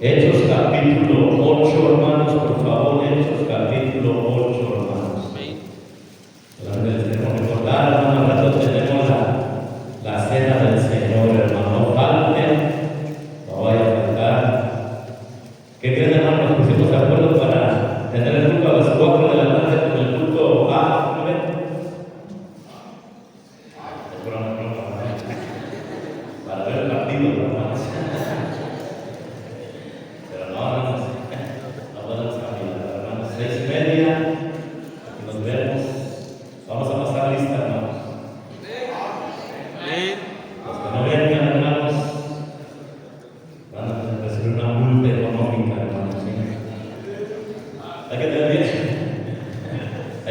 Hechos capítulo 8, hermanos, por favor, Hechos capítulo 8, hermanos. Tenemos que recordar, hermanos, al rato tenemos la cena del Señor, hermano. No falte, no vaya a faltar. ¿Qué bien, hermanos? Nos pusimos de acuerdo para tener el culto a las 4 de la tarde con el culto A, ¿no ven? Para ver el partido, hermanos. Pero no podemos cambiar, hermanos. 6:30, aquí nos vemos. Vamos a pasar lista, hermanos. Los que no vengan, hermanos, van a recibir una multa económica, hermanos. Hay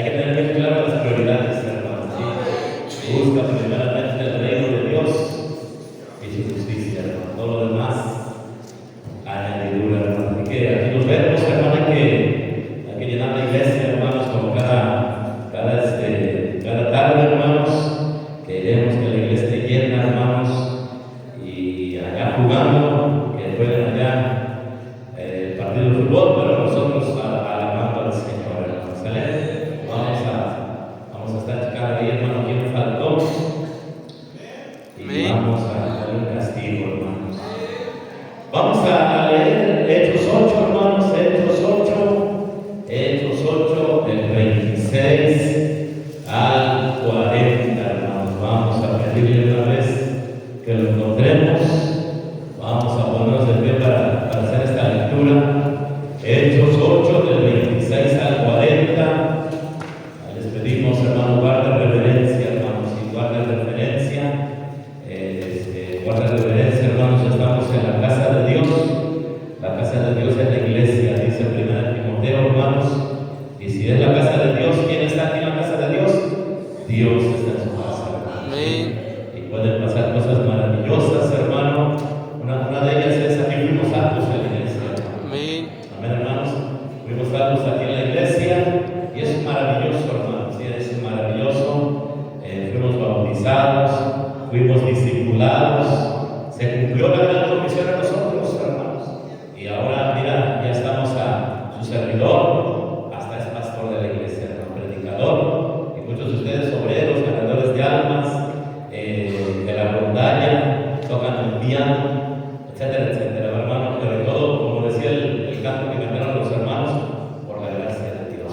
que tener bien claras las prioridades, hermanos. ¿Sí? Busca primeramente el reino de Dios y su justicia, hermano. Todo lo demás, añadidura, hermano. Así que aquí nos vemos, hermano, que hay que llenar la iglesia, hermanos, como cada tarde, hermanos, que queremos que la iglesia esté llena, hermanos, y allá jugando, que jueguen allá el partido de fútbol, pero nosotros alabando al Señor, hermanos. ¿Sale? Vamos a estar checando ahí, hermano, quién faltó, y vamos a darle un castigo, hermanos. Vamos a leer Hechos 8, hermanos, Hechos 8, del 26 al 40, hermanos. Vamos a pedirle una vez que lo encontremos. Vamos a ponernos de pie para hacer esta lectura. Hechos 8, del 26 al 40. Les pedimos, hermanos, guarden reverencia, hermanos, y guarden reverencia. Guarden reverencia, hermanos, estamos en la casa de Dios. La casa de Dios es la iglesia, dice 1 Timoteo, hermanos. Y si es la casa de Dios, ¿quién está aquí en la casa de Dios? Dios está en su casa, hermanos. Y pueden pasar cosas maravillosas, hermano. Una de ellas es aquí fuimos salvos en la iglesia. Amén, hermanos. Fuimos salvos aquí en la iglesia y es maravilloso, hermanos. Sí, es maravilloso. Fuimos bautizados, fuimos discipulados. Se cumplió la gran comisión a nosotros, hermanos. Y ahora, mira, ya estamos a su servidor, hasta es pastor de la iglesia, hermano, predicador, y muchos de ustedes obreros, ganadores de almas, de la rondalla, tocan el piano, etcétera, etcétera, hermano. Pero todo, como decía el canto que cantaron los hermanos, por la gracia de Dios.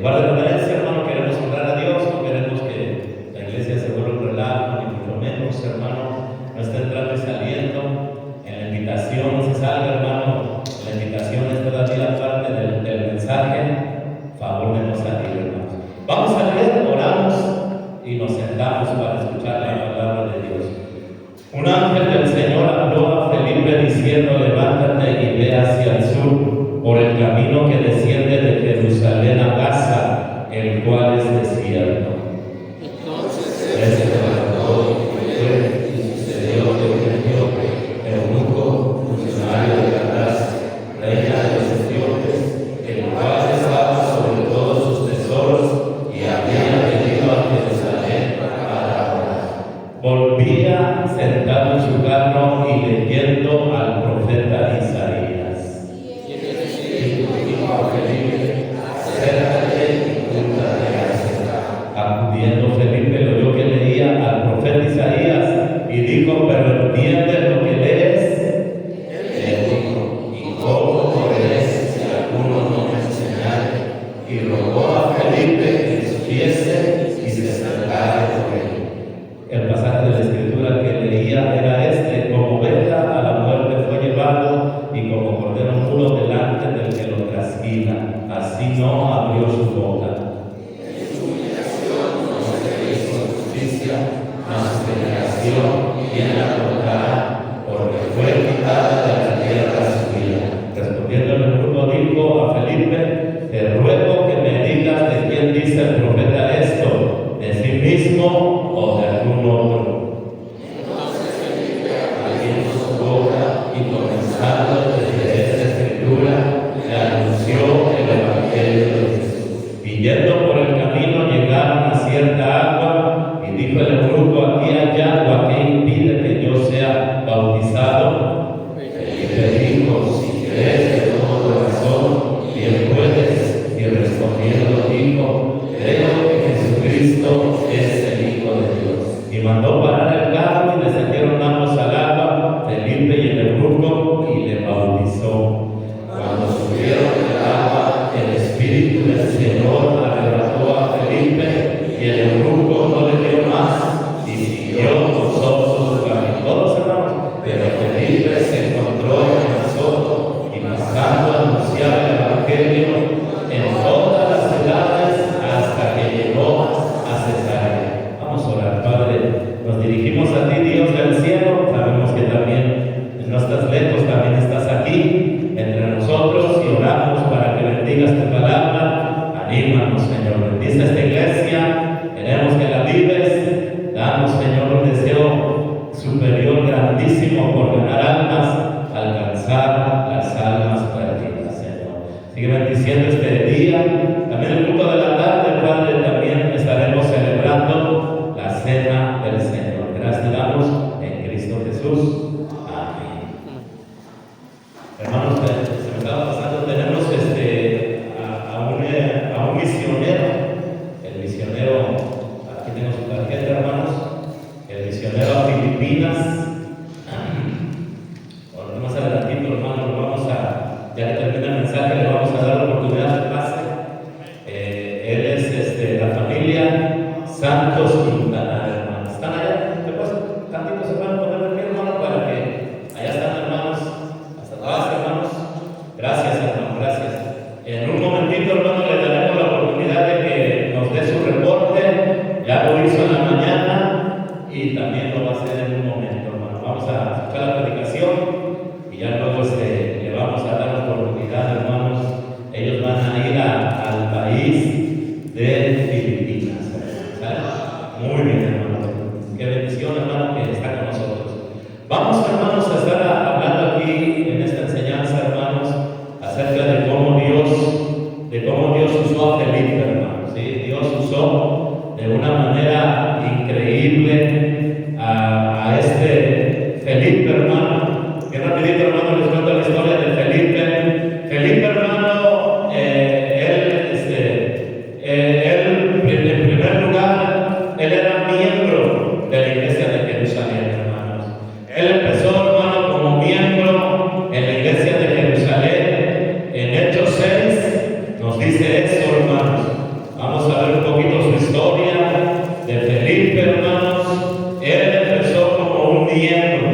Guarda reverencia, hermano, queremos honrar a Dios, no queremos que la iglesia se vuelva un relajo, ni mucho menos, hermano. No está entrando y saliendo. En la invitación se salga, hermano. La invitación es todavía parte del mensaje. Favor de no salir, hermanos. Vamos a leer, oramos y nos sentamos para escuchar la palabra de Dios. Un ángel del Señor habló a Felipe diciendo: levántate y ve hacia el sur, por el camino que desciende de Jerusalén a Gaza, el cual es desierto. Entonces se levantó y fue, y sucedió que Etíope, eunuco, funcionario de Candace, reina de los etíopes, el cual estaba sobre todos sus tesoros y había venido a Jerusalén para orar, volvía sentado en su carro y leyendo al profeta Isaías. Y el Espíritu dijo a Felipe: acércate y cuéntame acerca. Acudiendo Felipe le oyó que leía al profeta Isaías y dijo: ¿pero entiendes lo que lees? Él dijo: ¿y cómo lo lees si alguno no me enseñare? Y rogó a Felipe que subiese y se sentara con él. El pasaje de la Escritura que leía era este: como oveja a la muerte bendiciendo este día. También el culto de la tarde, Padre, también estaremos celebrando la cena del Señor. Gracias te damos en Cristo Jesús. Amén. Hermanos, se me estaba pasando, tenemos a un misionero. El misionero, aquí tengo su tarjeta, hermanos. El misionero a Filipinas. Más adelantito, hermanos, ya que termina el mensaje, le vamos a dar la oportunidad de pase. Él es la familia Santos Quintana, hermanos. ¿Están allá? Después, tantito se pueden poner de pie, hermanos, para que allá están, hermanos. Hasta atrás, hermanos. Gracias, hermanos, gracias. En un momentito, hermanos, le daremos la oportunidad de que nos dé su reporte. Ya lo hizo en la mañana y también lo va a hacer en un momento, hermanos. Vamos a escuchar la predicación. Y ya luego le vamos a dar la oportunidad, hermanos. Ellos van a ir al país de Filipinas. ¿Sabes? Muy bien, hermanos. Qué bendición, hermano, que está con nosotros. Vamos, hermanos, a estar hablando aquí en esta enseñanza, hermanos, acerca de cómo Dios usó a Felipe, hermanos. ¿Sí? Dios usó de una manera increíble a este Felipe, hermano. Que rapidito, hermano, les cuento la historia de Felipe. Felipe, hermano, en primer lugar, él era miembro de la iglesia de Jerusalén, hermanos. Él empezó, hermano, como miembro en la iglesia de Jerusalén. En Hechos 6 nos dice eso, hermanos. Vamos a ver un poquito su historia de Felipe, hermanos. Él empezó como un miembro.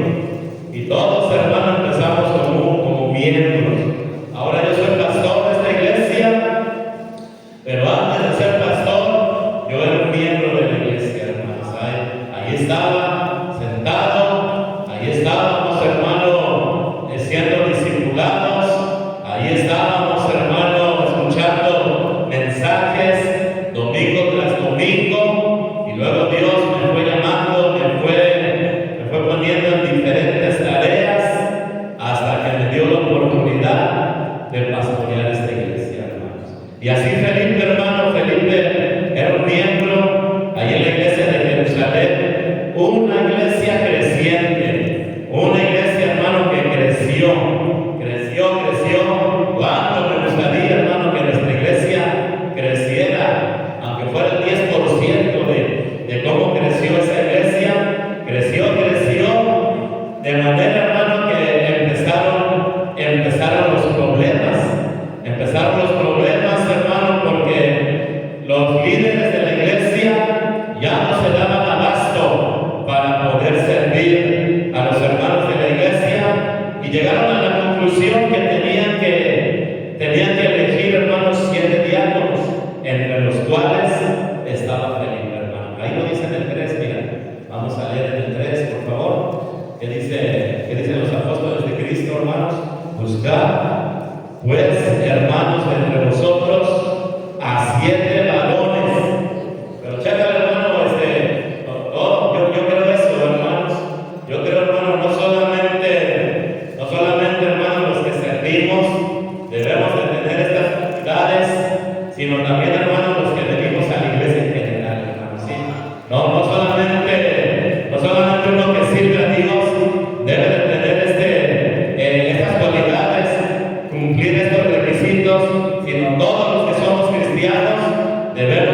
Y todos, hermanos, empezamos como miembros. Ahora yo soy pastor de esta iglesia, pero antes de ser pastor, yo era un miembro de la iglesia, hermanos. Ahí estaba sentado, ahí estábamos, hermano, siendo discipulados, ahí estábamos, hermano, escuchando mensajes domingo tras domingo, y luego Dios me fue llamando, me fue poniendo en diferentes tareas hasta que me dio la oportunidad de pastorear esta iglesia, hermanos. Y así Felipe, hermano, Felipe era un miembro ahí en la iglesia de Jerusalén, una iglesia creciente, una iglesia, hermano, que creció. ¿Cuánto me gustaría, hermano, que nuestra iglesia creciera, aunque fuera el 10% de cómo creció esa iglesia? Creció de manera, hermano, que empezaron los problemas. Empezaron los problemas, hermano, porque los líderes de la iglesia ya no se daban abasto para poder servir a los hermanos de la iglesia, y llegaron a la conclusión que tenían que elegir, hermanos, 7 diáconos, entre los cuales estaba Felipe, hermano. Ahí lo dice en el 3, mira. Vamos a leer en el 3, por favor. ¿Qué dicen los apóstoles de Cristo, hermanos? Buscad, pues, hermanos, entre vosotros a 7 varones. Pero chécale, hermano, yo creo eso, hermanos. Yo creo, hermano, no solamente, hermanos, los que servimos debemos de tener estas cualidades, sino también, hermanos, los que venimos a la iglesia en general, hermanos. ¿Sí? No solamente uno que sirve a Dios debe de tener estas cualidades, cumplir estos requisitos, sino todos los que somos cristianos debemos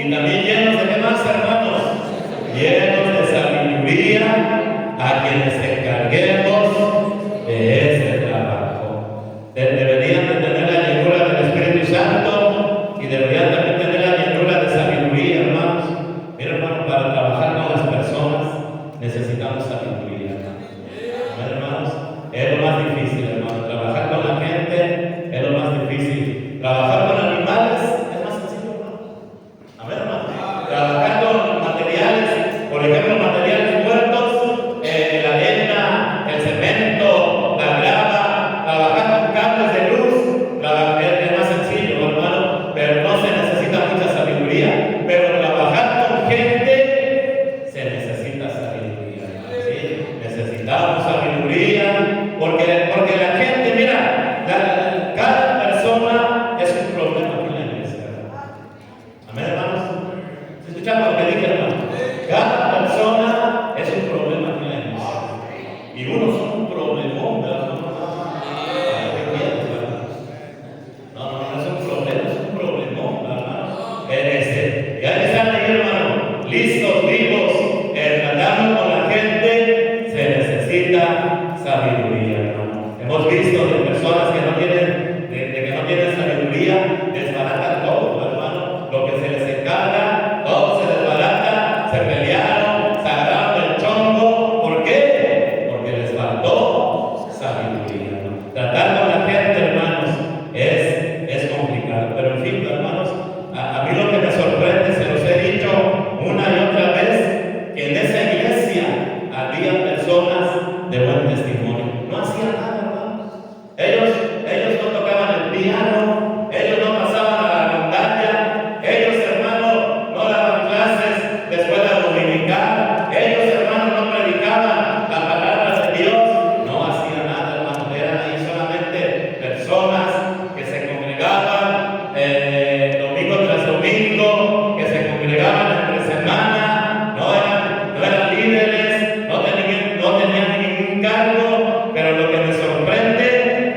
y también llenos de qué más, hermanos, llenos de sabiduría, a quienes encarguemos de ese trabajo. Deberían de tener la llenura del Espíritu Santo y deberían también tener la llenura de sabiduría, hermanos. Mira, hermano, para trabajar con las personas necesitamos sabiduría, hermanos. Es lo más difícil, hermano. Trabajar con la gente es lo más difícil. Trabajar con animales es más sencillo, hermano. Amén, hermano. Trabajar con materiales, por ejemplo, materiales muertos, la arena, el cemento, la grava, trabajar con cables de luz, es más sencillo, hermano, pero no se necesita mucha sabiduría. Pero trabajar con gente se necesita sabiduría, ¿sí? Necesitamos sabiduría, porque la gente, mira, cada persona es un problema aquí en la iglesia. Amén, hermanos. ¿Escuchamos lo que dije, hermano? Cada persona es un problema aquí en la iglesia. Y unos son un problemón, ¿verdad? No es un problema, es un problemón, hermano. Ya están ahí, hermano, listos, vivos, tratando con la gente, se necesita sabiduría, hermano. Hemos visto de personas que no tienen sabiduría, desbaratan todo, hermano. Lo que se les encarga, todo se desbarata, se pelearon, se agarraron el chongo. ¿Por qué? Porque les faltó sabiduría, ¿no? Tratar con la gente, hermanos, es complicado. Pero en fin, hermanos, a mí lo que me sorprende, se los he dicho una y otra vez, que en esa iglesia había personas de buen testimonio. No hacían nada, hermanos. Ellos no tocaban el piano, ellos no pasaban a la rondalla, ellos, hermanos, no daban clases de escuela dominical, ellos, hermanos, no predicaban la palabra de Dios, no hacían nada, hermanos. Eran ahí solamente personas que se congregaban domingo tras domingo, que se congregaban entre semana, no eran líderes, no tenían ningún cargo, pero lo que me sorprende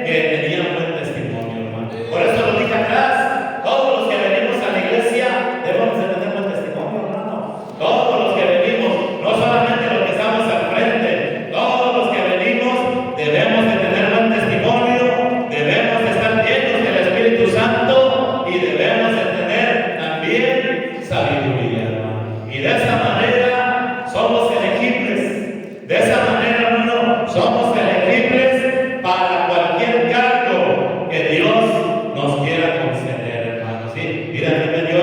que tenían buen testimonio, hermano. Por eso lo dije atrás, todos los que venimos a la iglesia debemos de tener buen testimonio, hermano. Todos los que venimos, no solamente los que estamos al frente, todos los que venimos debemos de tener buen testimonio, debemos de estar llenos del Espíritu Santo y debemos de tener también sabiduría, hermano. Y de esa manera somos elegibles. De esa manera, hermano, somos elegibles para cualquier cargo que Dios nos quiera conceder, hermano. ¿Sí? Mira, a mí me dio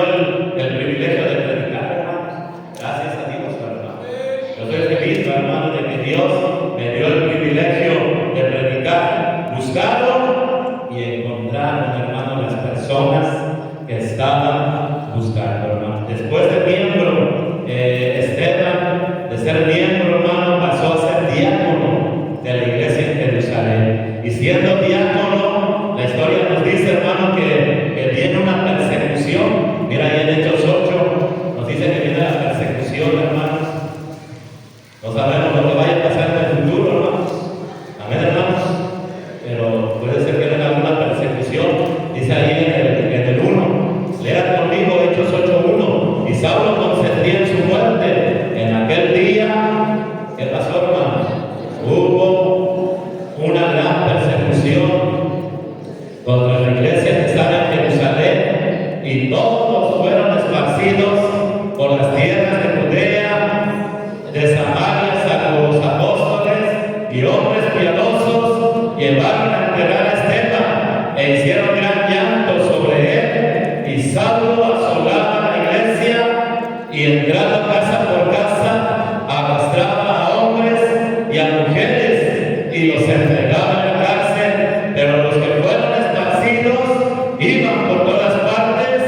el privilegio de predicar, hermano. Gracias a Dios, hermano. Yo soy feliz, hermano, de que Dios me dio el privilegio de predicar. Buscaron y encontraron, hermano, las personas que estaban buscando, hermano. Después de miembro, Esteban, de ser miembro, hermano, pasó a ser diácono de la iglesia en Jerusalén. Y siendo diácono, la historia nos dice, hermano, que viene una persecución. Mira, ahí en Hechos 8 nos dice que viene la persecución, hermanos. No sabemos lo que vaya a pasar en el futuro, hermanos. Amén, hermanos. Pero puede ser que venga alguna persecución. Dice ahí en el 1. Lean conmigo Hechos 8:1. Y Saulo consentía en su muerte. En aquel día, ¿qué pasó, hermanos? Hubo una gran persecución contra la iglesia que estaba en Jerusalén. Y todos fueron esparcidos por las tierras de Judea, de Samaria, a los apóstoles y hombres piadosos llevaron a enterrar a Esteban e hicieron gran llanto sobre él. Y Saulo asolaba la iglesia y entrando casa por casa arrastraba a hombres y a mujeres y los entregaba en la cárcel. Pero los que fueron esparcidos iban por todas partes.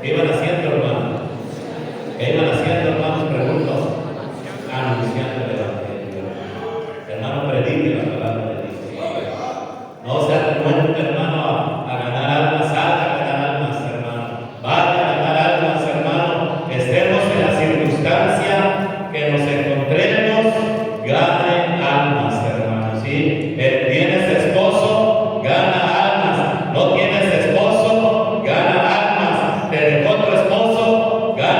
¿Qué iban haciendo, hermano? ¿Qué iban haciendo, hermanos? Pregunto. Anunciando el evangelio. Hermano, predique la palabra de Dios. No se renuente, hermano, a ganar almas, a ganar almas, hermano. Vaya a ganar almas, hermano. Estemos en la circunstancia que nos encontremos, gane almas, hermano. ¿Sí? ¿Tienes esposo? Gana almas. ¿No tienes esposo? Gana almas. ¿Te dejó tu esposo? Gana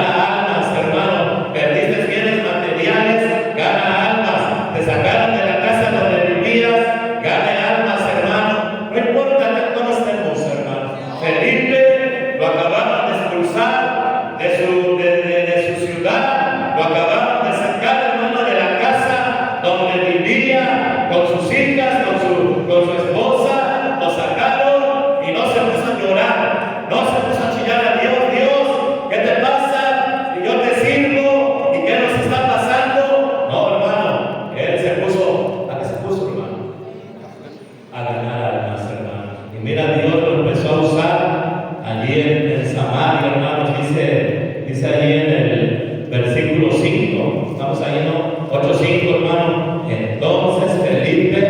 versículo 5. Estamos ahí en 8:5, hermano. Entonces Felipe,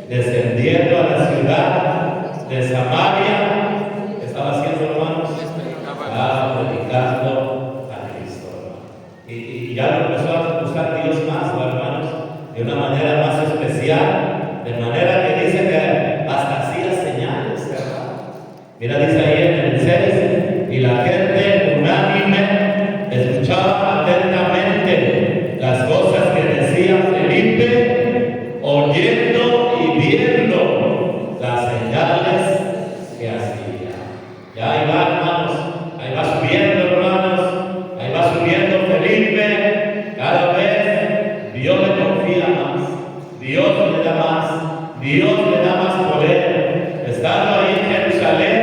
descendiendo a la ciudad de Samaria, ¿qué estaba haciendo, hermanos? Estaba predicando a Cristo, hermano. Y ya lo empezó a buscar Dios más, hermanos, de una manera más especial, de manera que dice que hasta hacía señales, hermano. Mira, dice ahí en el 6, y la gente unánime escuchaba atentamente las cosas que decía Felipe, oyendo y viendo las señales que hacía. Ya ahí va, hermanos, ahí va subiendo, hermanos, ahí va subiendo Felipe. Cada vez Dios le confía más, Dios le da más, Dios le da más poder. Estando ahí en Jerusalén,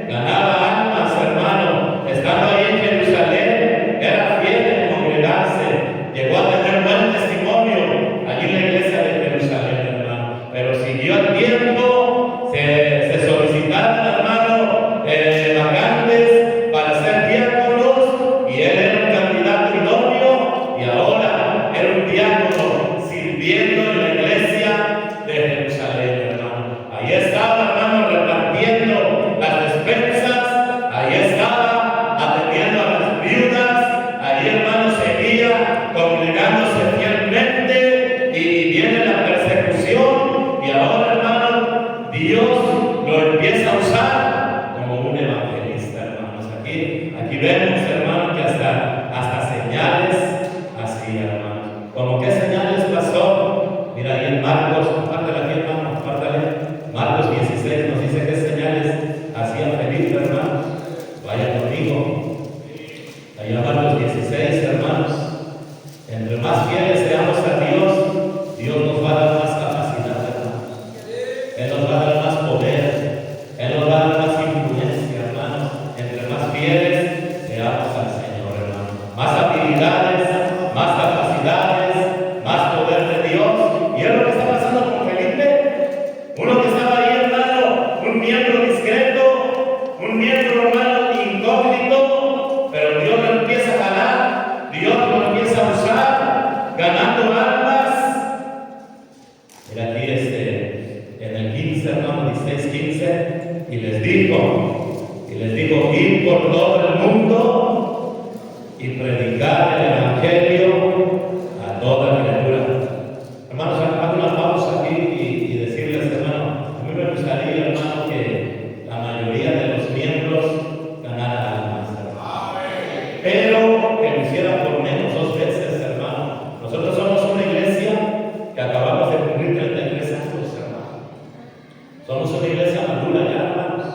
ganaba almas, hermano. Estando ahí en Jerusalén, era fiel en congregarse. Llegó a tener buen testimonio allí en la iglesia de Jerusalén, hermano. Pero siguió el tiempo, se solicitaron, hermano, vacantes para ser diáconos, y él era un candidato idóneo, y ahora era un diácono sirviendo en la iglesia de Jerusalén, hermano. Ahí estaba, hermano, repartiendo las despensas, ahí estaba atendiendo a las viudas, ahí, hermano, seguía congregándose fielmente, y viene la persecución, y ahora, hermano, Dios lo empieza a usar como un evangelista, hermanos. Aquí vemos, hermano, que hasta señales hacía, hermano. ¿Cómo qué señales pasó? Mira ahí en Marcos, apártale aquí, hermano, apártale. Marcos 16 nos dice qué señales hacía Felipe, hermano. Vaya conmigo. Ahí en Marcos 16, hermanos. Entre más fieles seamos a Dios, Dios nos va a dar más capacidad, hermano. Él nos va a dar más poder. Él nos va a dar más influencia, hermano. Entre más fieles seamos al Señor, hermano. Más habilidades, más capacidades, más poder de Dios. Y es lo que está pasando con Felipe. Uno que estaba ahí, hermano, un miembro discreto, un miembro, hermano, incógnito, pero Dios lo empieza a ganar, Dios lo empieza a usar, ganando almas. Mira aquí en el 15, hermano, 16:15, y les dijo, ir por todo el mundo y predicar el evangelio a toda criatura. Hermanos, hago una pausa aquí y decirles, hermano, a mí me gustaría, hermano, que la mayoría de los miembros ganaran almas, hermano. Pero que lo hicieran por menos 2 veces, hermano. Nosotros somos una iglesia que acabamos de cumplir 33 años, hermano. Somos una iglesia madura ya, hermanos.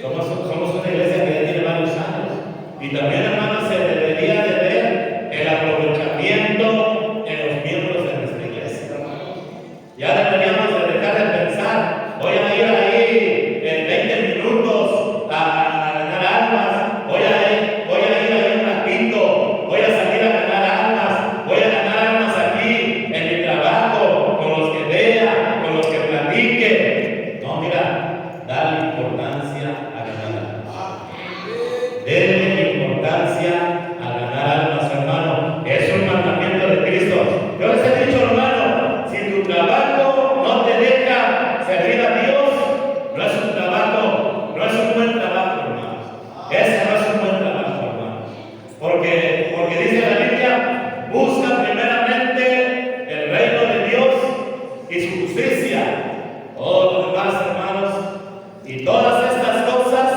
Somos una iglesia que ya tiene varios años. Y también, hermanos, se debería de ver el aprovechamiento en los miembros de nuestra iglesia, hermanos. Ya deberíamos de dejar de pensar, voy a ir ahí en 20 minutos a ganar almas, voy a ir ahí un ratito, voy a salir a ganar almas, voy a ganar almas aquí en mi trabajo, con los que vea, con los que platique. No, mira, dale importancia a ganar almas. Denle importancia a ganar almas, hermano. Es un mandamiento de Cristo. Yo les he dicho, hermano, si tu trabajo no te deja servir a Dios, no es un trabajo, no es un buen trabajo, hermano. Ese no es un buen trabajo, hermano. Porque dice la Biblia, busca primeramente el reino de Dios y su justicia. Todo lo demás, hermanos, y todas estas cosas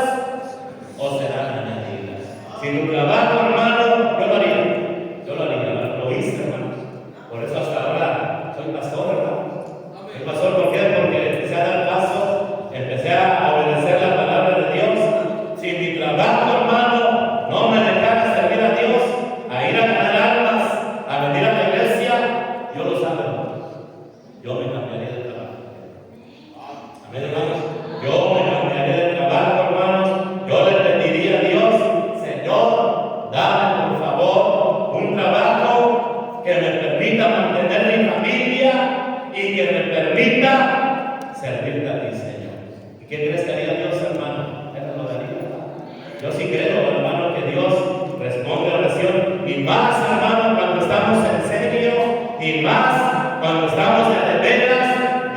os serán añadidas. Si tu trabajo, hermano, yo lo haría, lo hice, hermanos. Por eso hasta ahora soy pastor, hermano. Soy pastor, ¿por qué? Porque empecé a dar paso, empecé a obedecer la palabra de Dios. Si mi trabajo, hermano, no me dejara servir a Dios, a ir a ganar almas, a venir a la iglesia, yo lo sabe, hermanos. Yo me cambiaría de trabajo. Amén, hermanos. Yo me cambiaría de trabajo, hermanos. Yo le pediría a Dios, Señor, dame por favor un trabajo que me permita mantener mi familia y que me permita servirte a ti, Señor. ¿Y qué crees que haría Dios, hermano? Él nos lo daría. Yo sí creo, hermano, que Dios responde a oración y más, hermano, cuando estamos en serio, y más cuando estamos de veras.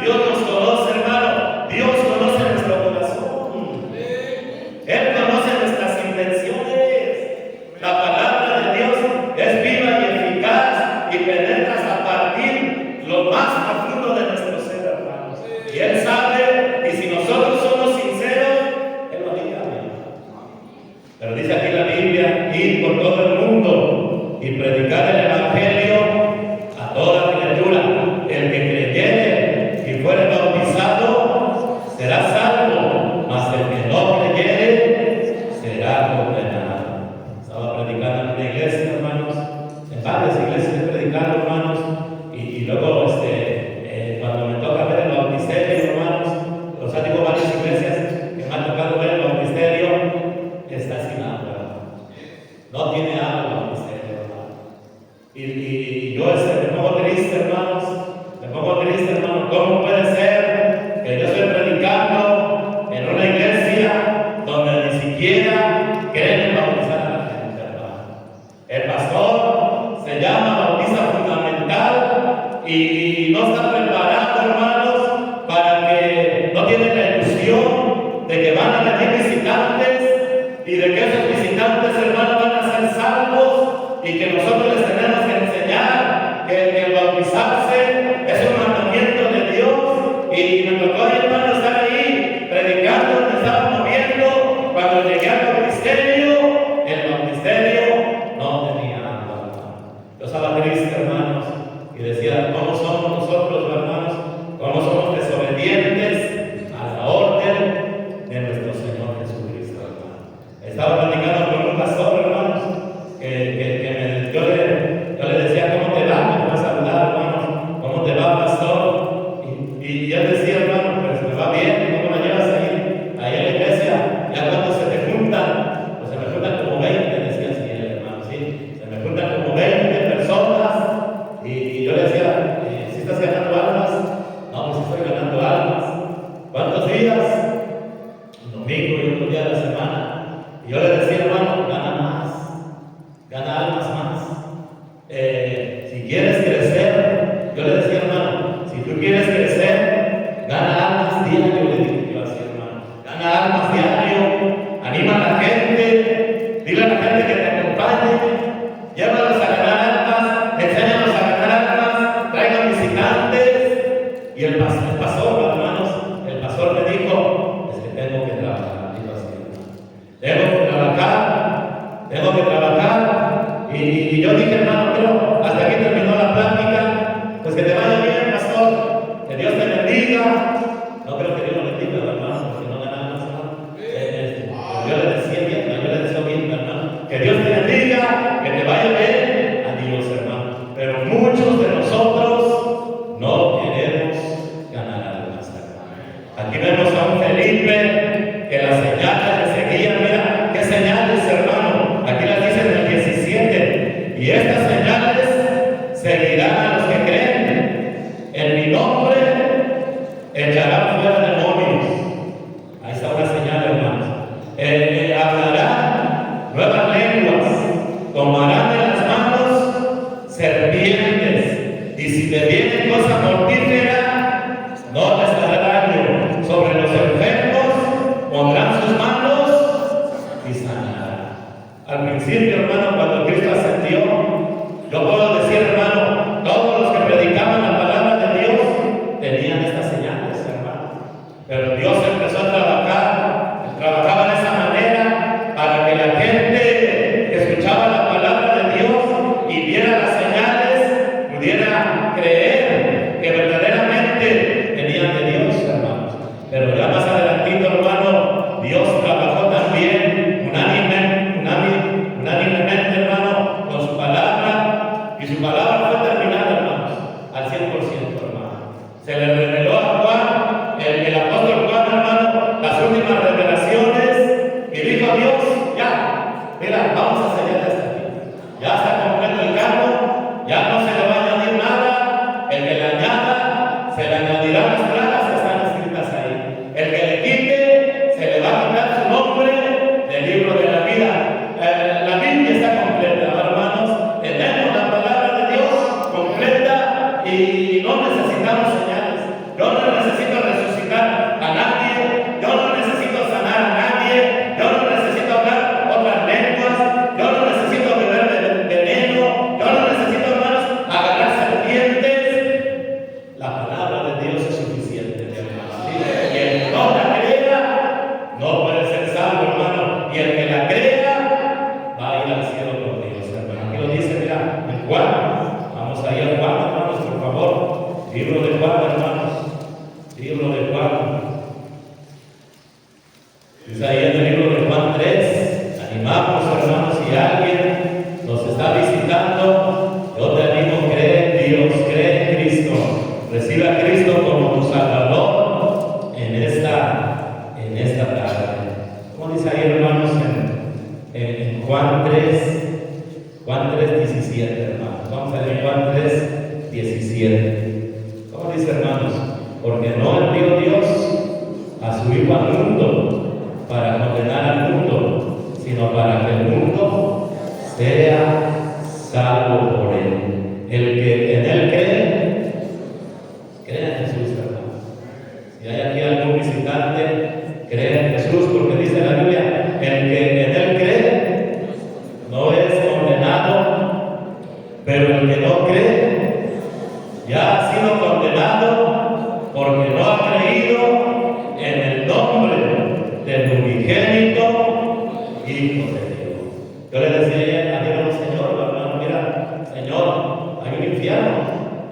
Dios nos conoce, hermano. Dios conoce nuestro corazón. Él conoce nuestras intenciones. La palabra de Dios es viva y eficaz y penetra hasta partir lo más profundo de nuestro ser, hermanos. Y Él sabe, y si nosotros somos sinceros, Él lo dirá. Pero dice aquí la Biblia: ir por todo el mundo y predicar el Evangelio a toda criatura. El que creyere y fuere bautizado será salvo, mas el que no creyere será condenado. Estaba predicando en una iglesia, hermanos, en varias iglesias he predicado, hermanos, y luego cuando me toca ver el bautisterio, hermanos, o sea, digo varias iglesias que me ha tocado ver el bautisterio, está sin agua, no tiene agua el bautisterio, hermano. Y yo me pongo triste, hermanos, ¿cómo puede ser que yo esté predicando en una iglesia donde ni siquiera quieren bautizar a la gente, hermano? El pastor se llama bautista fundamental y no está preparado, hermanos, para que no tiene la ilusión de que van a venir visitantes y de que esos visitantes, hermanos, van a ser salvos y que nosotros les tenemos que enseñar que el bautizarse es un mandamiento de Dios. Y me tocó, hermano, estar ahí predicando, me estaba moviendo. Cuando llegué al bautisterio, el bautisterio no tenía agua, hermano. Yo estaba triste, hermanos, y decía: ¿cómo somos nosotros, hermanos? ¿Cómo somos desobedientes a la orden de nuestro Señor Jesucristo, hermano? Estaba platicando con un pastor, hermanos, yo le decía: ¿cómo te va? Me va a saludar, hermano. ¿Cómo te va, pastor? Y él decía: hermano, pues me va bien. ¿Cómo la llevas ahí en la iglesia? Ya cuando se te juntan, pues se me juntan como 20, decía así el hermano, sí. Se me juntan como 20 personas. Y yo le decía: ¿sí estás ganando almas? No, pues estoy ganando almas. ¿Cuántos días? Un domingo y otro día de la semana. Y yo le decía: hermano, gana más, gana almas más. Si quieres crecer, yo le decía: hermano, si tú quieres crecer, gana almas diario, le dije yo así, hermano. Gana almas diario, anima a la gente, dile a la gente que te acompañe, llévalos a ganar almas, enséñalos a ganar almas, traigan visitantes. Y el pastor, hermanos, el pastor me dijo: es que tengo que trabajar, dijo así, hermano. Tengo que trabajar. Y yo dije: hermano, pero hasta aquí terminó la plática, pues que te vaya bien, pastor, que Dios te bendiga. No creo que Dios lo bendiga, hermano, porque no gana más, hermano. Yo le decía bien, hermano, que Dios te bendiga, que te vaya bien. Adiós, hermano. Pero muchos de nosotros no queremos ganar almas, hermano. Aquí vemos a un Felipe que las señales le seguían. Mira, qué señales, hermano. Aquí las dicen en el 17. Y estas señales seguirán a los que creen. En mi nombre echarán fuera demonios. Ahí está una señal, hermanos. Hablarán nuevas lenguas. Tomarán en las manos serpientes. Y si te viene cosa mortífera, no les hará daño. Sobre los enfermos pondrán sus manos y sanarán. Al principio, hermano, cuando Cristo ascendió, yo puedo decir, hermano, todos los que predicaban la palabra de Dios tenían estas señales, hermano. Pero Dios empezó a trabajar, trabajaba de esa manera para que la gente que escuchaba la palabra de Dios y viera las señales pudiera creer que verdaderamente venían de Dios, hermanos. Pero ya más adelantito, hermano, Dios trabajó también unánimemente Libro de Juan, hermanos. Libro de Juan. Dice ahí en el libro de Juan 3, animamos, hermanos, si alguien nos está visitando, yo te animo, cree en Dios, cree en Cristo, recibe a Cristo como tu Salvador en esta tarde. Como dice ahí, hermanos, en Juan 3:17, hermanos. Vamos a leer Juan 3:17. ¿Cómo dice, hermanos? Porque no envió Dios a su Hijo al mundo para condenar al mundo, sino para que el mundo sea salvo por él. El que en él cree en Jesús, hermanos. Si hay aquí algún visitante, cree en Jesús, porque dice la Biblia, el que en él cree no es condenado, pero el que no cree ya ha sido condenado porque no ha creído en el nombre del unigénito Hijo de Dios. Yo le decía ayer a un señor, hermano, mira, Señor, hay un infierno.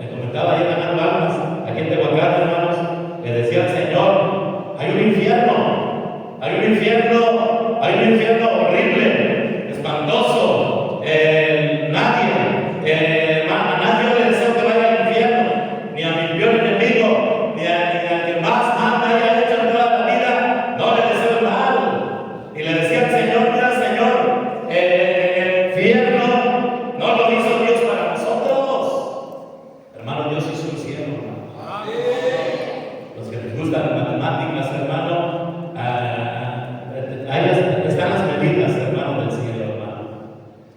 Le comentaba ayer a Hernán Balmas, aquí en Tehuacán, hermanos, le decía al Señor, hay un infierno, hay un infierno horrible, espantoso, a nadie le deseo que vaya al infierno, ni a mi peor enemigo, ni al que más haya hecho en toda la vida, no le deseo mal. Y le decía al Señor, mira, Señor, el infierno no lo hizo Dios para nosotros. Hermano, Dios hizo el cielo, hermano. Los que les gustan las matemáticas, hermano, ahí están las medidas, hermano, del cielo, hermano.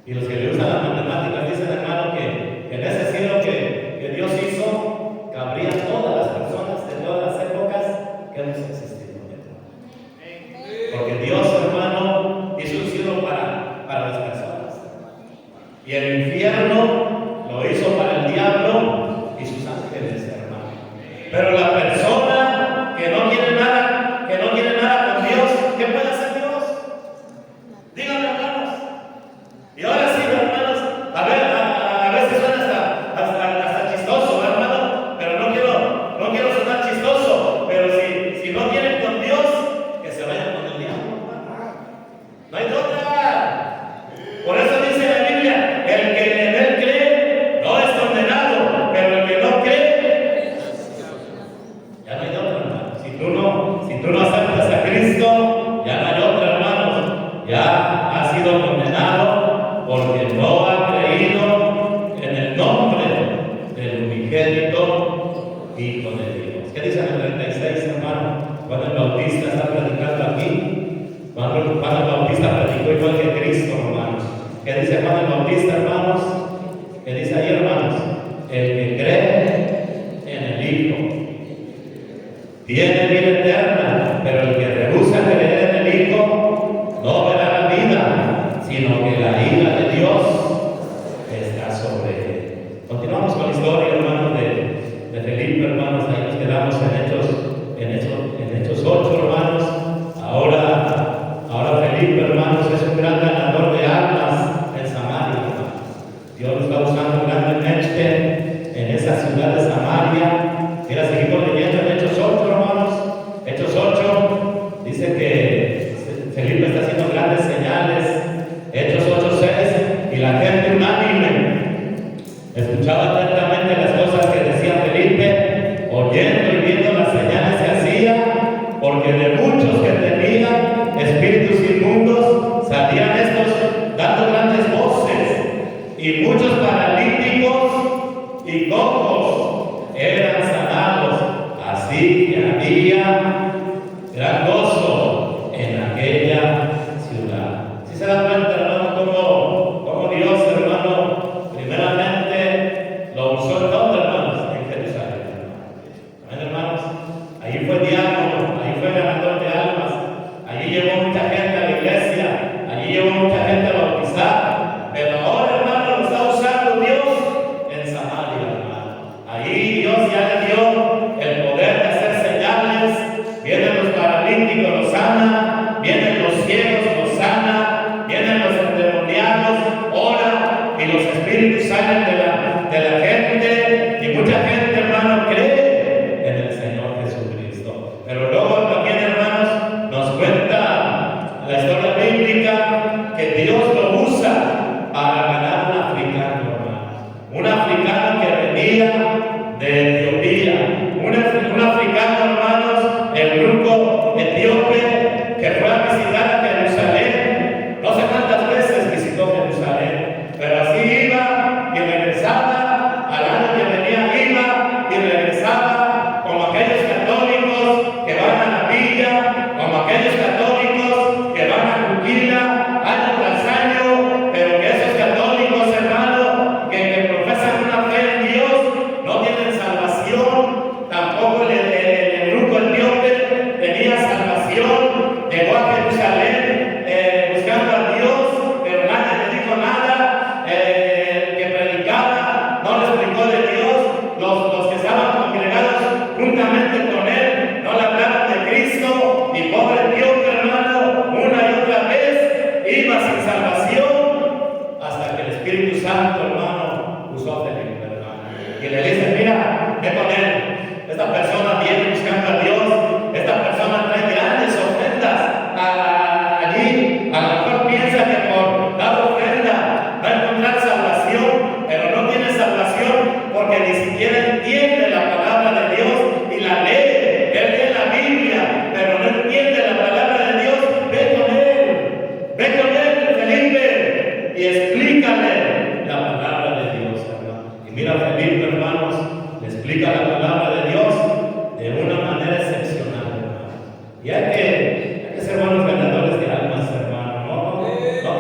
Y los que le gustan las matemáticas dicen, hermano, que en ese cielo que Dios hizo, cabrían todas las personas de todas las épocas que hemos existido, hermano. Porque Dios, hermano, hizo un cielo para las personas. Y el infierno lo hizo para el diablo y sus ángeles, hermano. Pero la persona que no quiere nada con Dios, ¿qué puede hacer Dios? Díganme, hermanos. Y ahora sí, hermanos, a veces suena hasta chistoso, hermano, pero no quiero sonar chistoso, pero si no quieren con Dios, que se vayan con el diablo, hermano. No hay otra. Por eso dice la Biblia, el que en él cree no es condenado, pero el que no cree, ya no hay otra, hermano. Si tú no aceptas a Cristo, ya no hay otra, hermano. Ya ha sido condenado porque no ha creído en el nombre del unigénito Hijo de Dios. ¿Qué dice en el 36, hermano? Cuando el Bautista está predicando aquí, cuando el Bautista predicó igual que Cristo, hermanos. ¿Qué dice Juan el Bautista, hermanos? ¿Qué dice ahí, hermanos? El que cree en el Hijo tiene vida eterna, pero el que rehúsa creer en el Hijo no verá la vida, sino que la ira de Dios está sobre él. Continuamos con la historia, hermanos, de Felipe, hermanos. Ahí nos quedamos en Hechos 8, hermanos. Ahora Felipe, hermanos, es un gran ganador de almas en Samaria, hermanos. Dios lo está usando grandemente en esa ciudad de Samaria. Mira, seguimos leyendo en Hechos 8, hermanos. Hechos 8 dice que Felipe está haciendo grandes señales. Hechos 8:6, y la gente unánime escuchaba atentamente las cosas que decía Felipe, oyendo y viendo las señales que hacía, porque de muchos que tenían espíritus inmundos salían estos dando grandes voces, y muchos paralíticos y cojos eran sanados. Así que había gran gozo en aquella ciudad. Si se dan cuenta, hermano, como Dios, hermano, primeramente lo usó en todo, hermanos, en Jerusalén. Amén, hermanos. Allí fue diácono, allí fue ganador de almas, allí llevó mucha gente a la iglesia, allí llevó mucha gente a bautizar. Pero ahora, hermano, lo está usando Dios en Samaria, hermano. Allí Dios ya le dio el poder de hacer señales. Vienen los paralíticos, los sana. Vienen los ciegos, los sana. Vienen los endemoniados, ora, y los espíritus salen de la gente. Y mucha gente, hermano, cree y le dice, mira, ve con él. Esta persona viene buscando a Dios. Esta persona trae grandes ofrendas allí. A lo mejor piensa que por dar ofrenda va a encontrar salvación, pero no tiene salvación porque ni siquiera entiende la palabra de Dios y la lee. Él lee la Biblia, pero no entiende la palabra de Dios. Ve con él, Felipe, y explícale la palabra de Dios, hermano. Y mira, Felipe, hermanos, le explica la palabra de Dios de una manera excepcional, hermanos. Y hay que ser buenos ganadores de almas, hermano. No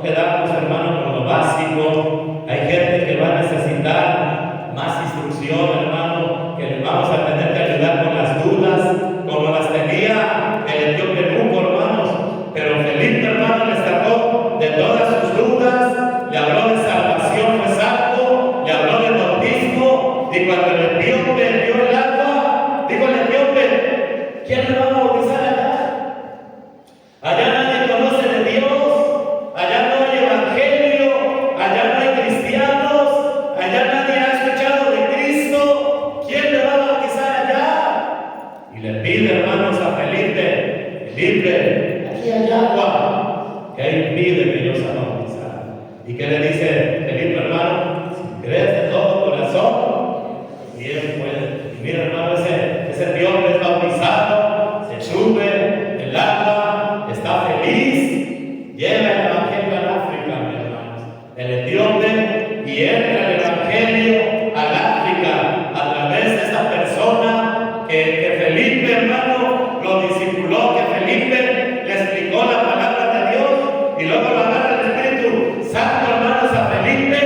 quedarnos, hermano, con lo básico. Hay gente que va a necesitar más instrucción, hermano, que les vamos a tener que ayudar con las dudas, como las tenía el etíope Nuco, hermanos. Pero Felipe, hermano, le sacó de todas sus dudas, le habló de salvación, fue salvo, le habló de bautismo, y cuando el etíope vio el agua, dijo el etíope, ¿quién me va a bautizar allá? Allá nadie conoce de Dios, allá no hay evangelio, allá no hay cristianos, allá nadie ha escuchado de Cristo, ¿quién me va a bautizar allá? Y le pide, hermanos, a Felipe, aquí hay agua, que impide que yo sea bautizado. ¿Y qué le dice Felipe, hermano? Si crees de todo corazón, bien puede. Y mira, hermano, ese Dios es bautizado, se sube el agua, está feliz, lleva el evangelio al África, mis hermanos. El etíope, y entra el evangelio al África a través de esa persona que Felipe, hermano, lo discipuló, que Felipe le explicó la palabra de Dios, y luego lo agarra el Espíritu Santo, hermanos, a Felipe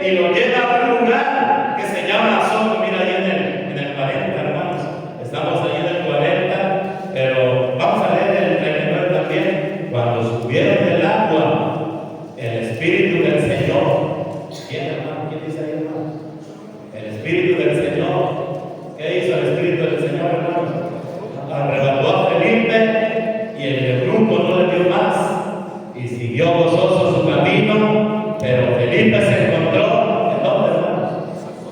y lo lleva a un lugar que se llama Azoto. Mira ahí en el 40, hermanos. Estamos ahí en el 40, pero vamos a leer el 39 también. Cuando subieron del agua, el Espíritu del Señor. ¿Quién, hermano? ¿Quién dice ahí, hermano? El Espíritu del Señor. ¿Qué hizo el Espíritu del Señor, hermanos? Arrebató a Felipe y el grupo no le dio más y siguió gozoso su camino, pero Felipe se encontró, ¿en dónde, hermanos?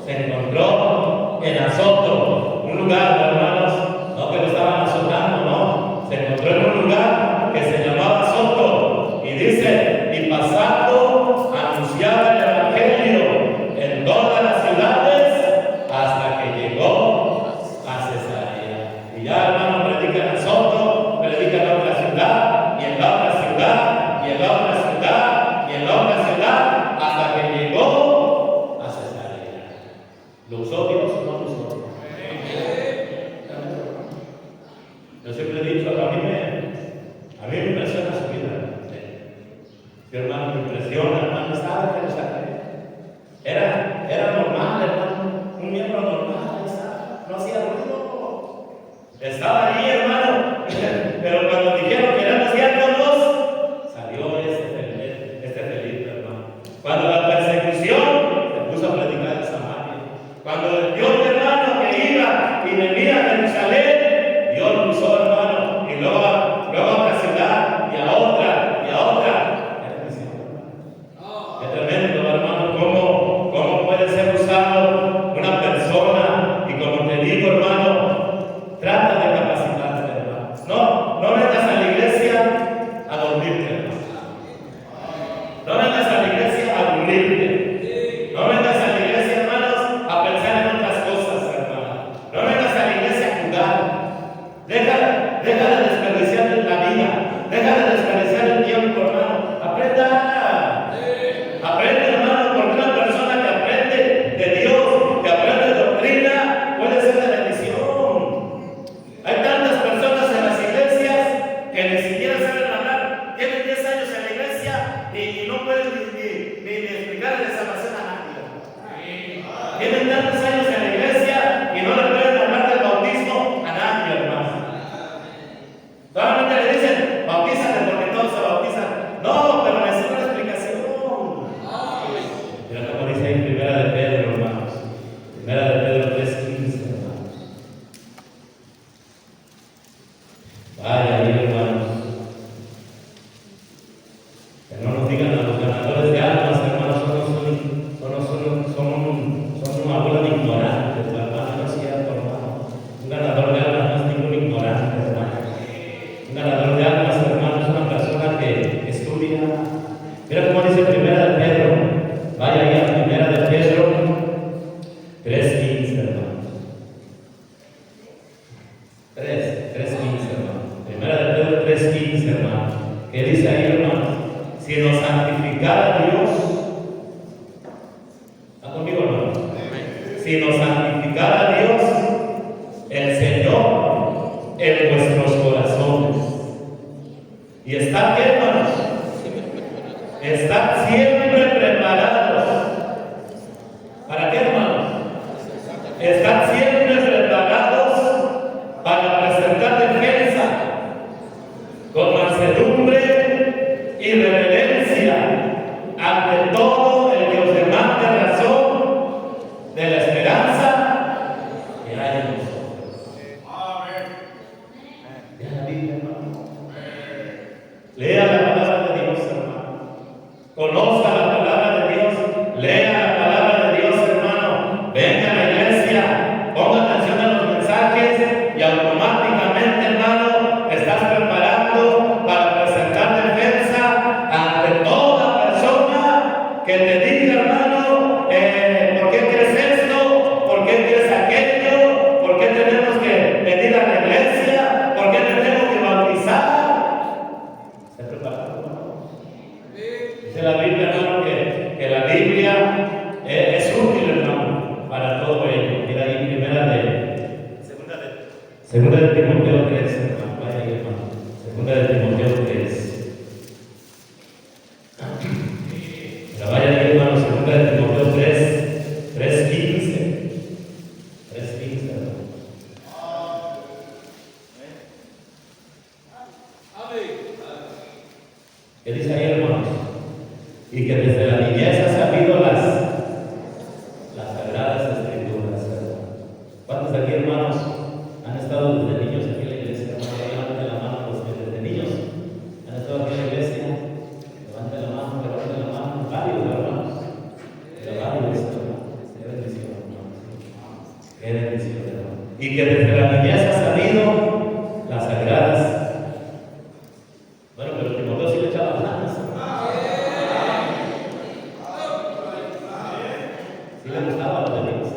Se encontró en Azoto, un lugar, hermanos, no que lo estaban azotando, no, se encontró en un lugar que se llamaba Azoto, y dice, y pasando anunciaba el evangelio en todas las ciudades hasta que llegó a Cesarea. Y ya, hermano, predica en Azoto, predica en otra ciudad, y en la otra ciudad, y en la otra ciudad, y en la otra ciudad, hasta que llegó a Cesarea. ¿Lo usó Dios o no lo usó? Yo siempre he dicho, a mí me impresiona su vida. Sí, hermano, me impresiona, hermano, ¿sabe que lo saqué? Era normal, hermano, un miembro normal, no hacía ruido. Estaba ahí, hermano, pero cuando dijeron que éramos diáconos, salió este Felipe, hermano. Cuando la persecución se puso a predicar en Samaria. Cuando Dios, hermano, que iba y venía a Jerusalén, Dios lo usó, hermano, y luego a otra ciudad, y a otra, y a otra. Es tremendo, hermano, cómo puede ser usado una persona, y como te digo, hermano, trata de capacitarte, hermano. No vengas a la iglesia a dormirte, hermano. No vengas a la iglesia a dormirte. que te diga, hermano, ¿por qué crees esto? ¿Por qué crees aquello? ¿Por qué tenemos que venir a la iglesia? ¿Por qué tenemos que bautizar? ¿Se prepara, hermano? Dice la Biblia, hermano, que la Biblia es útil, hermano, para todo ello. Mira ahí, segunda de Timoteo 3, hermano. Vaya ahí, hermano. Segunda de Timoteo 3. Vaya ahí, hermano, segunda de Timoteo 3, 3:15. 3:15, hermano. ¿Qué dice ahí, hermanos? Y que desde la niñez ha sabido las sagradas escrituras, hermano. ¿Cuántos de aquí, hermanos, han estado desde niños aquí en la iglesia? Levanten la mano los que desde niños han estado aquí en la iglesia. Levanten la mano, varios, hermanos. Pero varios, hermanos. Qué bendición, hermanos. Qué bendición, hermanos. Y que desde la niñez ha sabido las sagradas. Bueno, pero Timoteo sí le echaba ganas. Sí le gustaba lo de Dios.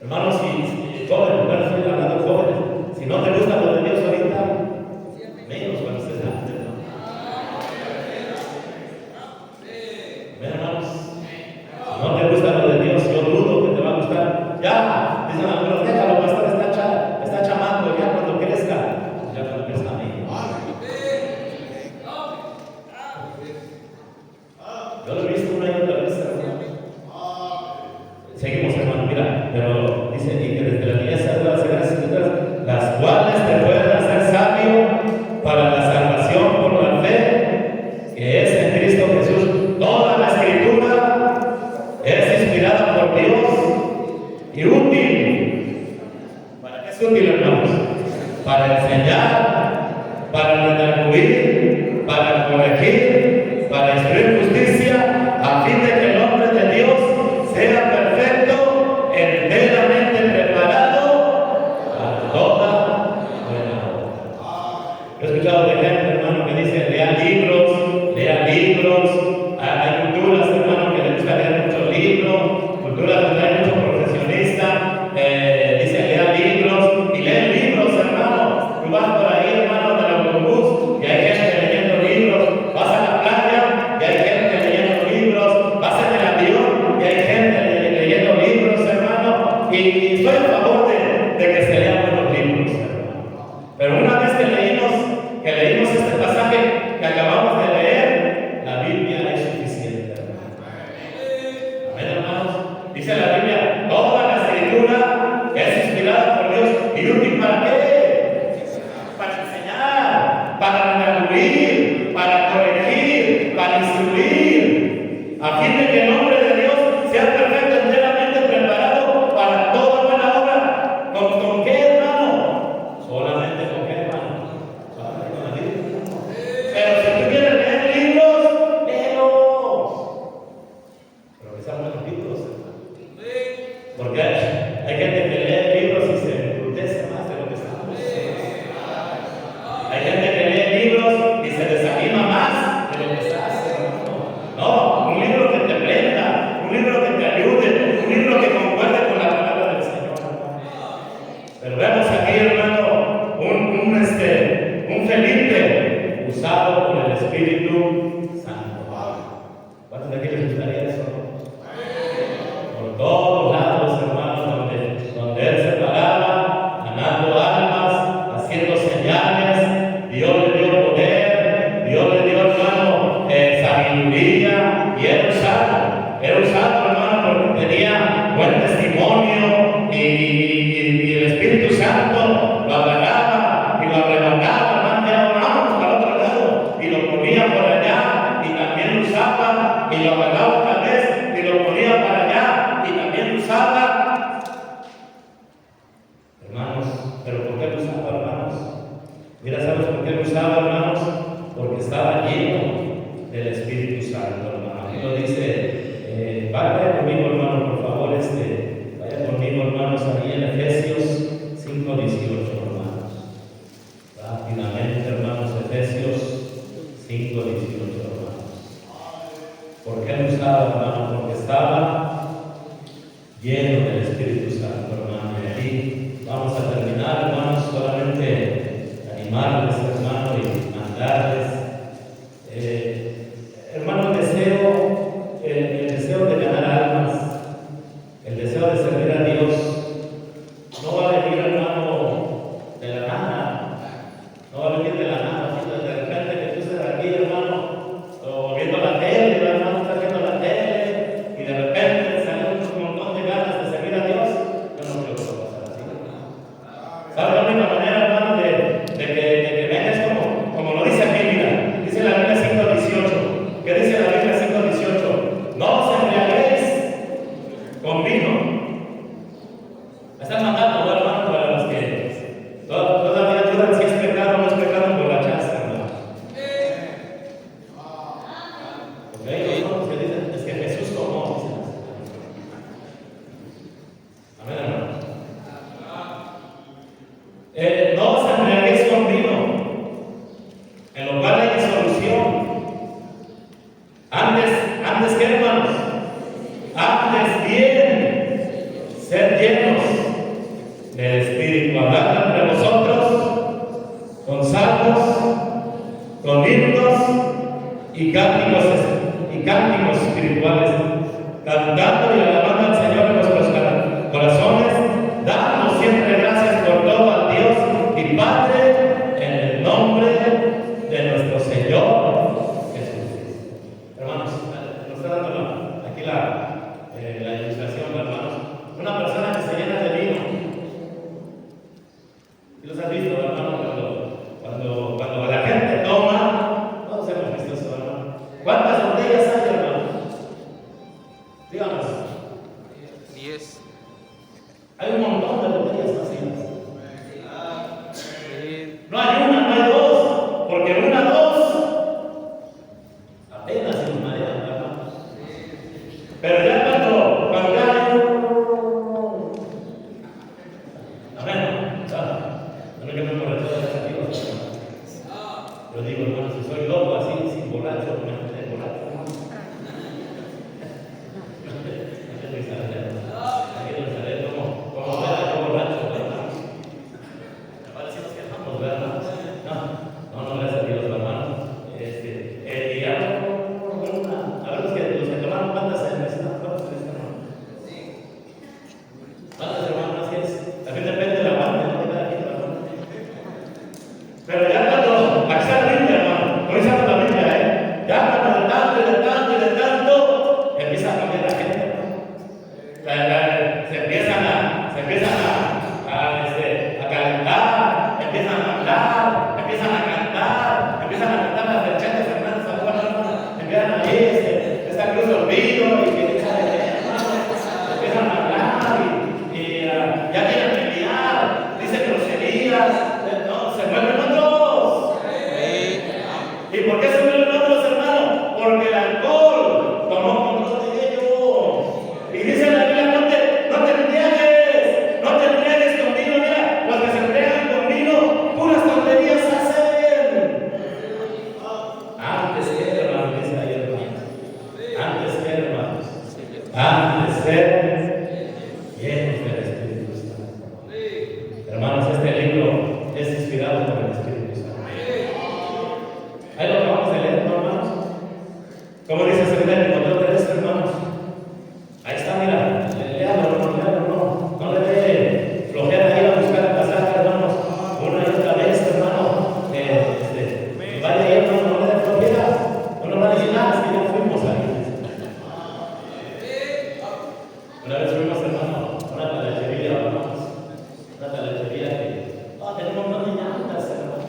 Hermanos, si joven, bueno, estoy hablando de jóvenes, si no te gusta lo de Dios ahorita, menos cuando estés grande, hermano. Ven, hermanos, si no te gusta lo de Dios, yo dudo que te va a gustar. Ya, dicen algunos, déjalo, pastor, está chamando, ya cuando crezca, ya cuando crezca a mí. Yo lo he visto una y otra vez, hermano. Seguimos, hermano, mira, pero dice, y que desde la niñez has las sagradas escrituras, las cuales te pueden hacer sabio para la salvación por la fe que es en Cristo Jesús. Toda la escritura es inspirada por Dios y útil. ¿Para qué es útil, hermanos? Para enseñar, para redarguir, para corregir, para instruir justicia, a fin de que el hombre de Dios sea perfecto, enteramente preparado para toda buena obra. Yo he escuchado de gente, hermano, que dice, lea libros. Hay culturas, hermano, que les gusta leer muchos libros, culturas donde hay mucho profesionista, dice, lea libros, y leen libros, hermano. Tú vas por ahí, hermano, del autobús, y hay gente leyendo libros, vas a la playa, y hay gente leyendo libros, vas en el avión, y hay gente leyendo libros, hermano, y estoy a favor de que se lean buenos libros, hermano. Pero una vez que leímos este pasaje que acabamos de leer, la Biblia es suficiente, hermano. Amén, hermanos. Dice la Biblia, toda la escritura es inspirada por Dios y útil para qué? Para enseñar, para redarguir, para corregir, para instruir, a fin de que el hombre de Dios sea perfecto, enteramente preparado para toda buena obra. ¿Con qué, hermano? Solamente con qué, hermano. Solamente con la Biblia. Pero si tú quieres leer libros, léelos. Pero que sean buenos libros, hermano. Porque hay gente que lee libros y se embrutece más de lo que estamos. Hay gente que lee libros y se desanima más de lo que se hace, hermano. No, un libro que te prenda, un libro que te ayude, un libro que concuerde con la palabra del Señor, hermano. Pero vemos aquí, hermano, un Felipe usado por el Espíritu Santo. ¿Cuántos de aquí les gustaría eso? Por todos lados, hermanos, donde él se paraba, ganando almas, haciendo señales, Dios le dio poder, Dios le dio, hermano, sabiduría, y era usado, hermano, porque tenía buen testimonio, y el Espíritu Santo lo agarraba y lo arrebataba, hermano, ya vamos para otro lado, y lo ponía por allá, y también lo usaba, y lo agarraba otra vez, y lo ponía para allá, y también lo usaba. Hermanos, ¿pero por qué lo usaba, hermanos? Mira, ¿sabes por qué lo usaba, hermanos? Porque estaba lleno del Espíritu Santo, hermano. Aquí lo dice, vaya conmigo, hermano, por favor, vaya conmigo, hermanos, ahí en Efesios 5:18, hermanos. Rápidamente, hermanos, Efesios 5:18, hermanos. ¿Por qué lo usaba, hermano? Porque estaba lleno del Espíritu Santo, hermano. Y aquí vamos a terminar, hermanos, solamente animarles, hermano, y mandarles. Hermano, el deseo de ganar almas, el deseo de servir a Dios, no va a venir, hermano, de la nada. No va a venir de la nada. De repente que tú estés aquí, hermano, o viendo la tele, hermano, estás viendo la tele, y de repente te sale un montón de ganas de servir a Dios. Yo no creo que va a pasar así. ¿Sabe la única manera, hermano, de que vengas como lo dice aquí, mira? Dice la Biblia 5:18. ¿Qué dice la Biblia 5:18? No os embriaguéis con vino. Me están mandando, hermano, para los que todavía dudan si es pecado o no es pecado emborracharse, hermano. Porque hay otros que dicen, es que Jesús tomó, dicen así. Amén, hermano. No os embriaguéis con vino, en lo cual hay disolución. Antes que, hermanos, antes bien, ser llenos del Espíritu, hablando entre vosotros con salmos, con himnos y cánticos espirituales, cantando y alabando al Señor en nuestros corazones, dando siempre gracias por todo al Dios y Padre en el nombre de nuestro Señor Jesucristo. Hermanos, nos está dando aquí la ilustración, hermanos. Una persona que se llena de vino. ¿Y los has visto, hermano? Cuando la gente toma, todos hemos visto eso, hermano. ¿Cuántas botellas hay, hermano? Díganos. 10. Hay un montón de botellas vacías. No hay una, no hay dos, porque una, dos, apenas se nos marean, hermano. Pero ya cuando ya hay no yo me emborracho de las amigos. Yo digo, hermano, si soy loco así, sin borracho, me meto borracho. Aquí en Nazaret, como yo borracho, hermano. Ahora sí nos quejamos, ¿verdad? No, gracias a Dios, hermano. Y ya, a ver, los que tomaron cuántas cervezas, ¿cuántas cervezas tomaron? ¿Cuántas, hermano? Así es. También depende de la parte, ¿no? Pero ya cuando, aquí está la Biblia, hermano, no está la Biblia, ya cuando de tanto, empieza a cambiar la gente, hermano. Se empiezan a calentar, empiezan a hablar, empiezan a cantar las verchetes, hermanos, empiezan a ir, está cruz olvido, y que empiezan a hablar, y ya quieren pelear, dicen groserías, se vuelven otros. ¿Y por qué se vuelven otros, hermano? Porque el alcohol tomó control de ellos. Y dice la Biblia, no te embriagues con vino. Mira, los que se embriagan con vino, puras tonterías hacen. Antes que, hermano, dice ahí, hermanos. Antes que llenos del Espíritu Santo. Hermanos, este libro es inspirado por el Espíritu Santo. Ahí lo que vamos a leer, ¿no, hermanos? Como dice Secretario Timoteo 3, hermanos. Ahí está, mira, léalo, no le dé flojera ir a buscar el pasaje, hermanos, una y otra vez, hermano. Vaya ahí, hermano, no le dé flojera. No va a decir nada, es que ya fuimos ahí. Una vez fuimos, hermano, a una talachería, hermanos. Una talachería que tenía un montón de llantas, hermano.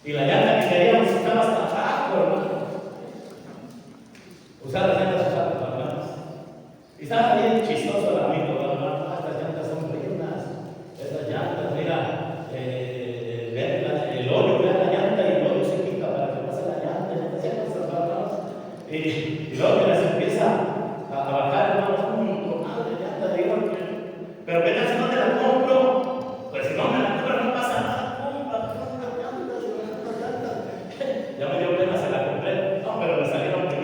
Y la llanta que queríamos estaba hasta abajo, hermano. Usar las llantas usadas, hermanos. Y estaba bien chistoso el amigo, hermano. Estas llantas son buenas. Estas llantas, mira, el hoyo, vea la llanta y el hoyo se quita para que pase la llanta. Hermanos. Y luego que les empieza a bajar, hermanos, un montón de llantas. Digo, pero que si no te la compro, pues si no me la compro no pasa nada. Ya me dio pena, se la compré. No, pero me salieron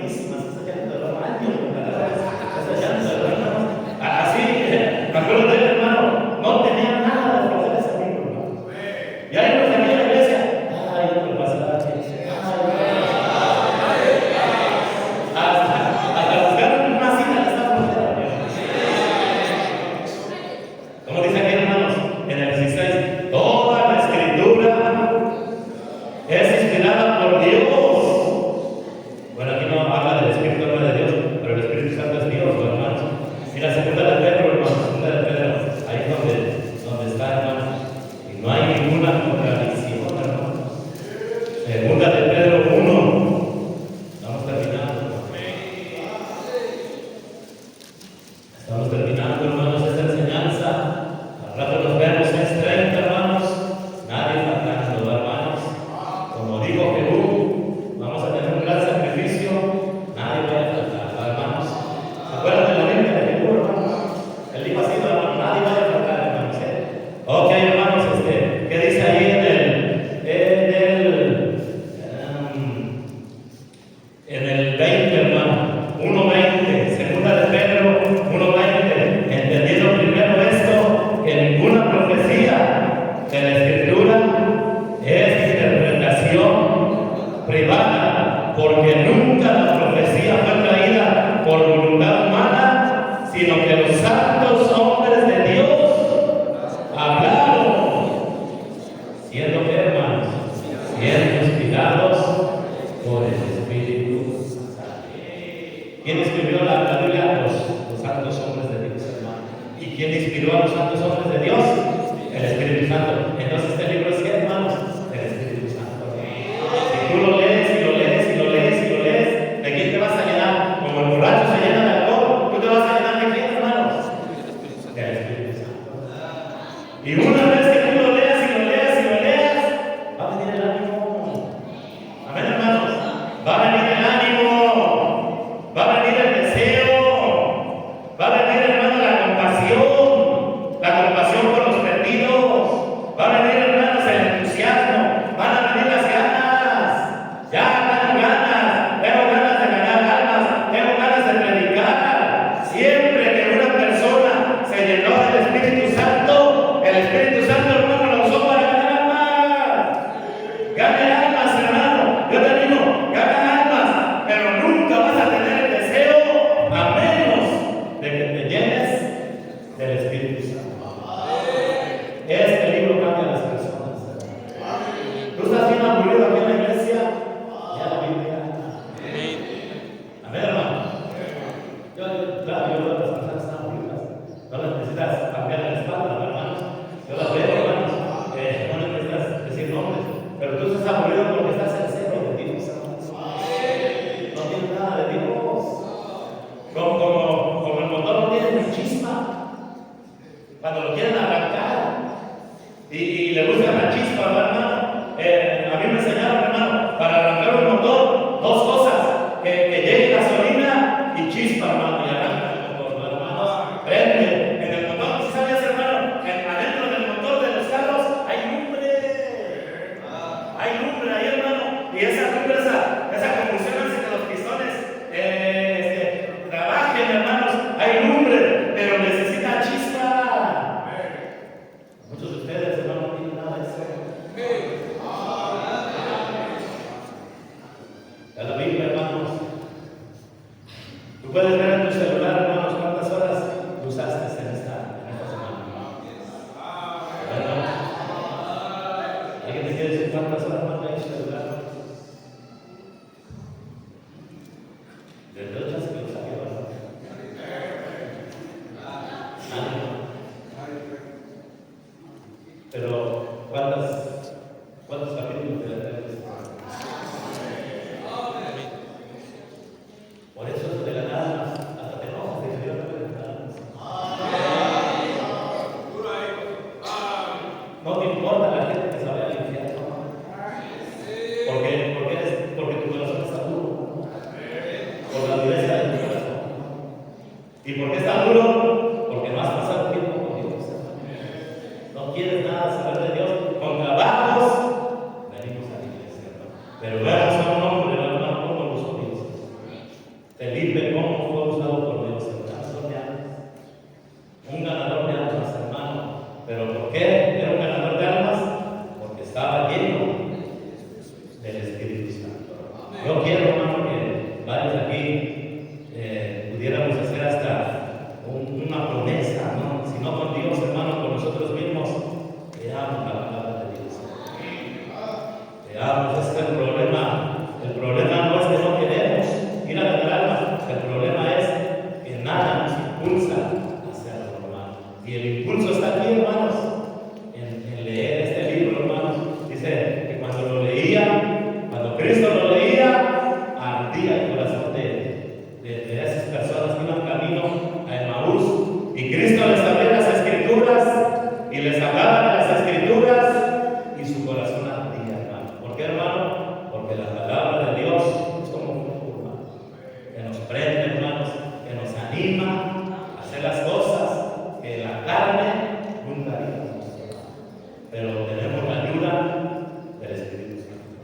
el 20, hermano, 1:20, segunda de Pedro 1:20, entendiendo primero esto, que ninguna profecía de la Escritura es interpretación privada, porque nunca la profecía fue traída por voluntad humana, sino que los santos hombres de Dios hablaron, siendo que, hermanos, siendo inspirados por el Espíritu Santo. ¿Quién escribió la Biblia? Los santos hombres de Dios, hermano. ¿Y quién inspiró a los santos hombres de Dios? El Espíritu Santo. Entonces, este libro es ¿qué, hermanos? El Espíritu Santo. Si tú lo lees y lo lees y lo lees y lo lees, ¿de quién te vas a llenar? Como el borracho se llena de alcohol, ¿tú te vas a llenar de quién, hermanos? Del Espíritu Santo. Y una vez que tú lo leas y lo leas y lo leas, va a venir el ánimo. Amén, hermanos. Va a venir el ánimo. Va a venir el deseo. Va a venir, hermano, la compasión por los perdidos. Va a venir, hermanos, el entusiasmo. Van a venir las ganas. Ya tengo ganas. Tengo ganas de ganar almas. Tengo ganas de predicar. Siempre que una persona se llenó del Espíritu Santo, el Espíritu Santo, hermano, lo usó para ganar almas. Gane almas, hermano. Yo te digo, gana almas, pero nunca vas a tener el deseo a menos de que te llenes del Espíritu Santo. Este libro cambia a las personas. Tú estás bien aburrido aquí en la iglesia, ya la Biblia. Amén, hermano. Claro, yo veo a las personas están aburridas. No las necesitas cambiar la espalda, hermanos. Yo las veo, hermanos. No necesitas decir nombres. Pero tú estás aburrido porque estás en cero de Dios. No tienes nada de Dios. Como el motor no tiene ni chispa. Cuando lo quieren arrancar y le gusta la chispa, hermano. A mí me enseñaron, hermano, para arrancar un motor, dos cosas: que llegue gasolina y chispa, hermano, y arranca el motor, hermano. Prende. En el motor, ¿sí sabías, hermano? Adentro del motor de los carros hay lumbre. Hay lumbre ahí, hermano. Y esa lumbre, esa combustión hace que los pistones trabajen, hermanos. Hay lumbre, pero necesita chispa. Muchos de ustedes, hermano, no tienen nada de eso. A la Biblia, hermanos. Tú puedes ver en tu celular, hermanos, cuántas horas usaste en esta semana. ¿Verdad? ¿Alguien te quiere decir cuántas horas más hay en tu celular? Desde 8 que lo salió, ¿verdad? Pero, ¿cuántos capítulos de la Biblia? Por eso de la nada hasta te enojas y Dios no puede nada. No te importa la gente que se vaya al infierno. Porque tu corazón está duro. Por la dureza de tu corazón. ¿Y por qué está duro? Porque no has pasado tiempo con Dios. No quieres nada saber de Dios. Con trabajos venimos a la iglesia. Pero veamos a un hombre, hermano, cómo lo usó Dios. Felipe, cómo fue usado por Dios, un ganador de almas. Un ganador de almas, hermano. ¿Pero por qué era un ganador de almas? Porque estaba lleno del Espíritu Santo. Yo quiero, hermano, que varios aquí pudiéramos hacer hasta una promesa, ¿no? Si no con Dios, hermano, con nosotros mismos, leamos la palabra de Dios. Leamos, este es el problema. El problema no es que no queremos ir a ganar almas. El problema es que nada nos impulsa a hacerlo, hermano. Y el impulso está aquí, hermanos, en leer este libro, hermanos. Dice que cuando lo leía, cuando Cristo lo leía, ardía el corazón de esas personas que iban camino a Emaús. Y Cristo les abría las Escrituras y les hablaba de las Escrituras y su corazón ardía, hermano. ¿Por qué, hermano? Porque la palabra de Dios es como un fuego, hermano, que nos prende, hermanos, que nos anima a hacer las cosas que la carne nunca haría. Pero tenemos la ayuda del Espíritu Santo.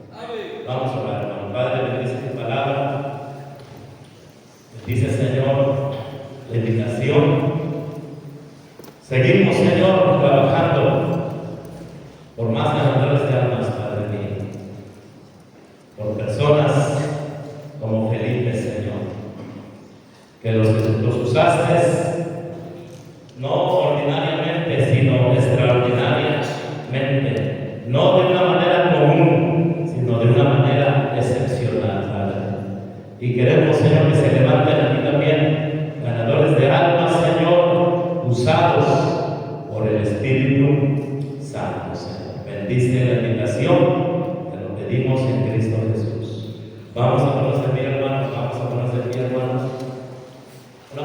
Vamos a orar, hermano. Padre, bendice tu palabra. Dice, Señor, la invitación. Seguimos, Señor, trabajando por más ganadores de almas, Padre mío, por personas como Felipe, Señor, que los usaste no ordinariamente, sino extraordinariamente, no de una manera común, sino de una manera excepcional, Padre. Y queremos, Señor, que se levanten aquí también ganadores de almas, Señor, usados por el Espíritu Santo, Señor. Bendice la invitación, te lo pedimos en Cristo Jesús. Vamos a